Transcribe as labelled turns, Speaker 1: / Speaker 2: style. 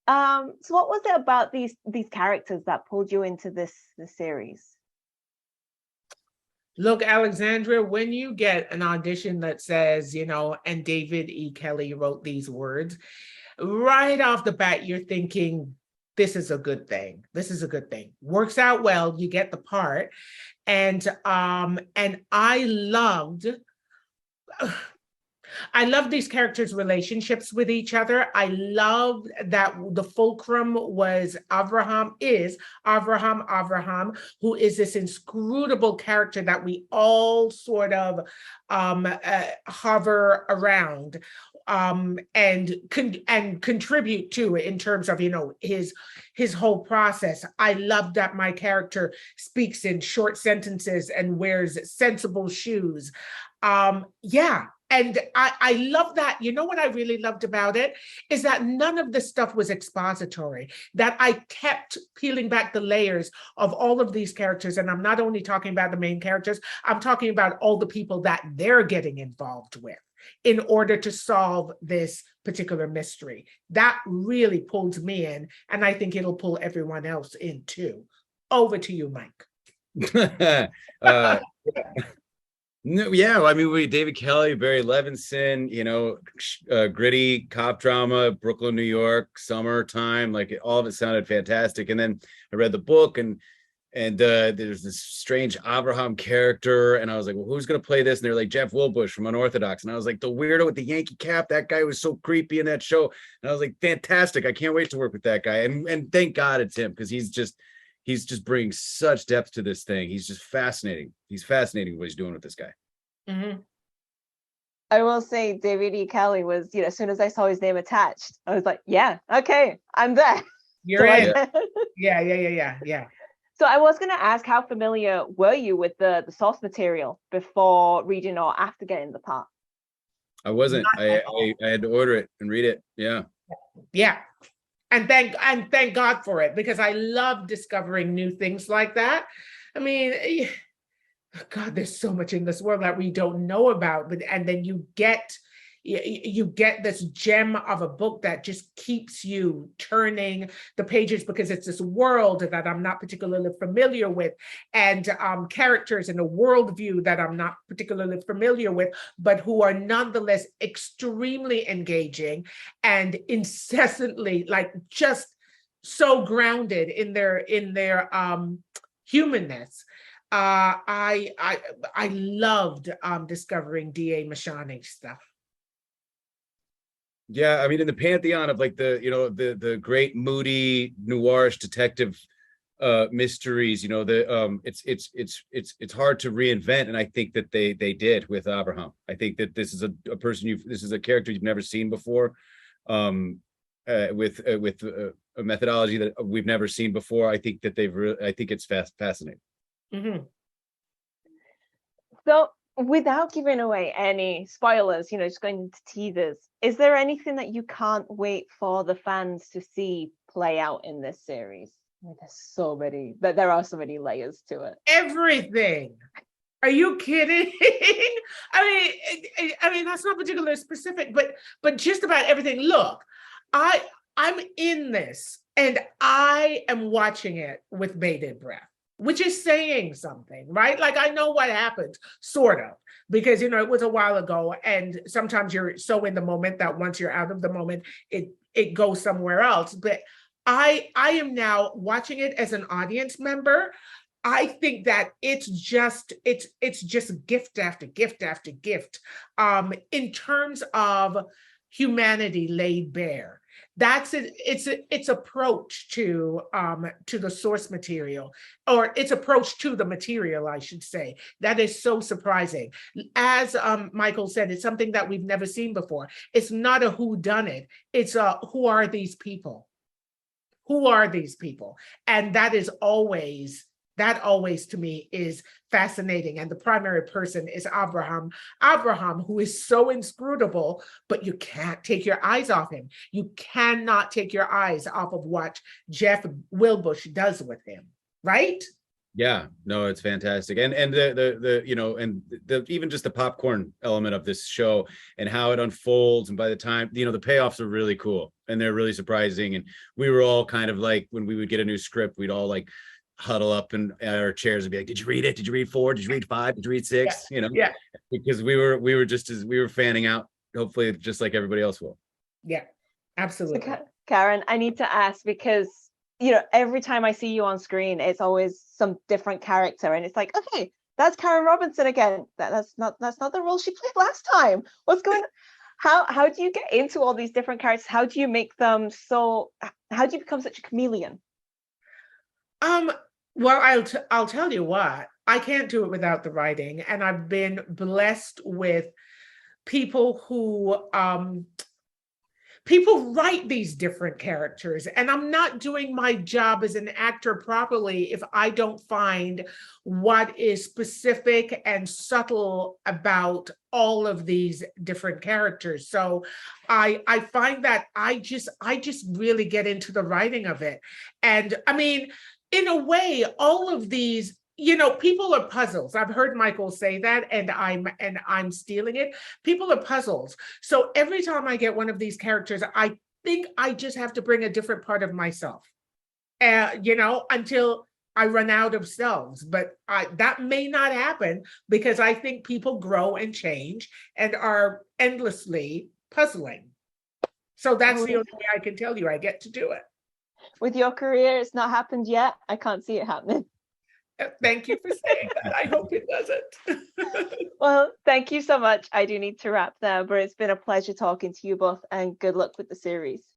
Speaker 1: So what was it about these characters that pulled you into this series?
Speaker 2: Look, Alexandra, when you get an audition that says, and David E. Kelley wrote these words, right off the bat, you're thinking, this is a good thing. This is a good thing. Works out well, you get the part. And I love these characters' relationships with each other. I love that the fulcrum was Avraham, who is this inscrutable character that we all sort of hover around and contribute to in terms of his whole process. I love that my character speaks in short sentences and wears sensible shoes. Yeah. And I love that. You know what I really loved about it is that none of this stuff was expository, that I kept peeling back the layers of all of these characters. And I'm not only talking about the main characters, I'm talking about all the people that they're getting involved with in order to solve this particular mystery. That really pulled me in, and I think it'll pull everyone else in too. Over to you, Mike.
Speaker 3: No, yeah, I mean, David Kelley, Barry Levinson, gritty cop drama, Brooklyn, New York, summertime, like all of it sounded fantastic. And then I read the book, and there's this strange Abraham character, and I was like, well, who's gonna play this? And they're like, Jeff Wilbush from Unorthodox, and I was like, the weirdo with the Yankee cap, that guy was so creepy in that show, and I was like, fantastic, I can't wait to work with that guy, and thank God it's him, because he's just bringing such depth to this thing. He's just fascinating. He's fascinating what he's doing with this guy.
Speaker 1: Mm-hmm. I will say David E. Kelley was, as soon as I saw his name attached, I was like, yeah, okay, I'm there.
Speaker 2: You're in. Yeah.
Speaker 1: So I was going to ask, how familiar were you with the source material before reading or after getting the part?
Speaker 3: I wasn't. I had to order it and read it. Yeah.
Speaker 2: Yeah. And thank God for it, because I love discovering new things like that. I mean, God, there's so much in this world that we don't know about, and then you get this gem of a book that just keeps you turning the pages, because it's this world that I'm not particularly familiar with, and characters in a worldview that I'm not particularly familiar with, but who are nonetheless extremely engaging and incessantly, like, just so grounded in their humanness. I loved discovering D.A. Mashani's stuff.
Speaker 3: Yeah, I mean, in the pantheon of like the great moody noirish detective mysteries, it's hard to reinvent, and I think that they did with Abraham. I think that this is a character you've never seen before, with a methodology that we've never seen before. I think that I think it's fascinating.
Speaker 1: Mm-hmm. So, without giving away any spoilers, just going into teasers, is there anything that you can't wait for the fans to see play out in this series? I mean, there are so many layers to it.
Speaker 2: Everything. Are you kidding? I mean, that's not particularly specific, but just about everything. Look, I'm in this, and I am watching it with bated breath, which is saying something, right? Like, I know what happens, sort of, because, it was a while ago, and sometimes you're so in the moment that once you're out of the moment, it goes somewhere else. But I am now watching it as an audience member. I think that it's just gift after gift after gift, in terms of humanity laid bare. That's its approach to the source material, or its approach to the material, I should say. That is so surprising. As Michael said, it's something that we've never seen before. It's not a whodunit. It's a who are these people? Who are these people? And that always to me is fascinating. And the primary person is Abraham, who is so inscrutable, but you can't take your eyes off him. You cannot take your eyes off of what Jeff Wilbush does with him, right?
Speaker 3: Yeah, no, it's fantastic. And the you know, and the even just the popcorn element of this show and how it unfolds. And by the time, you know, the payoffs are really cool and they're really surprising. And we were all kind of like, when we would get a new script, we'd all like huddle up in our chairs and be like, did you read it? Did you read 4? Did you read 5? Did you read 6?
Speaker 2: Yeah.
Speaker 3: You know,
Speaker 2: Yeah.
Speaker 3: because we were just as we were fanning out, hopefully just like everybody else will.
Speaker 2: Yeah.
Speaker 1: So,
Speaker 2: Absolutely.
Speaker 1: Karen, I need to ask because, every time I see you on screen, it's always some different character, and it's like, okay, that's Karen Robinson again. That's not the role she played last time. What's going on? How do you get into all these different characters? How do you make them so? How do you become such a chameleon?
Speaker 2: Well, I'll tell you what, I can't do it without the writing, and I've been blessed with people who people write these different characters, and I'm not doing my job as an actor properly if I don't find what is specific and subtle about all of these different characters. So I find that I just really get into the writing of it. And I mean, in a way, all of these, people are puzzles. I've heard Michael say that, and I'm stealing it. People are puzzles. So every time I get one of these characters, I think I just have to bring a different part of myself, until I run out of selves. But that may not happen because I think people grow and change and are endlessly puzzling. So that's the only way I can tell you I get to do it.
Speaker 1: With your career, it's not happened yet. I can't see it happening.
Speaker 2: Thank you for saying that. I hope it doesn't.
Speaker 1: Well, thank you so much. I do need to wrap there, but it's been a pleasure talking to you both, and good luck with the series.